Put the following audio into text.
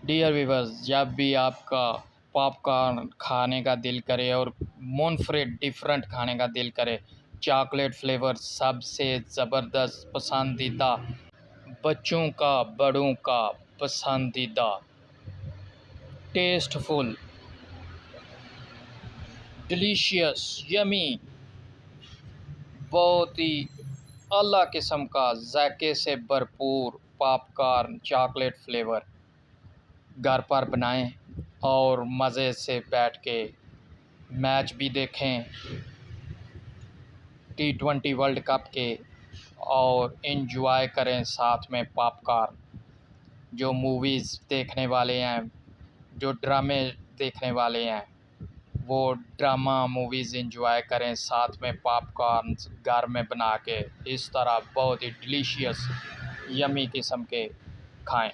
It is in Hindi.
डियर व्यूवर्स, जब भी आपका पॉपकॉर्न खाने का दिल करे और मूनफ्रेड डिफरेंट खाने का दिल करे, चॉकलेट फ्लेवर सबसे ज़बरदस्त पसंदीदा, बच्चों का बड़ों का पसंदीदा, टेस्टफुल, डिलीशियस, यमी, बहुत ही अला किस्म का जायके से भरपूर पॉपकॉर्न चॉकलेट फ्लेवर घर पर बनाएं और मज़े से बैठ के मैच भी देखें T20 वर्ल्ड कप के और एंजॉय करें साथ में पॉपकॉर्न। जो मूवीज़ देखने वाले हैं, जो ड्रामे देखने वाले हैं, वो ड्रामा मूवीज़ एंजॉय करें साथ में पॉपकॉर्न घर में बना के। इस तरह बहुत ही डिलीशियस यमी किस्म के खाएं।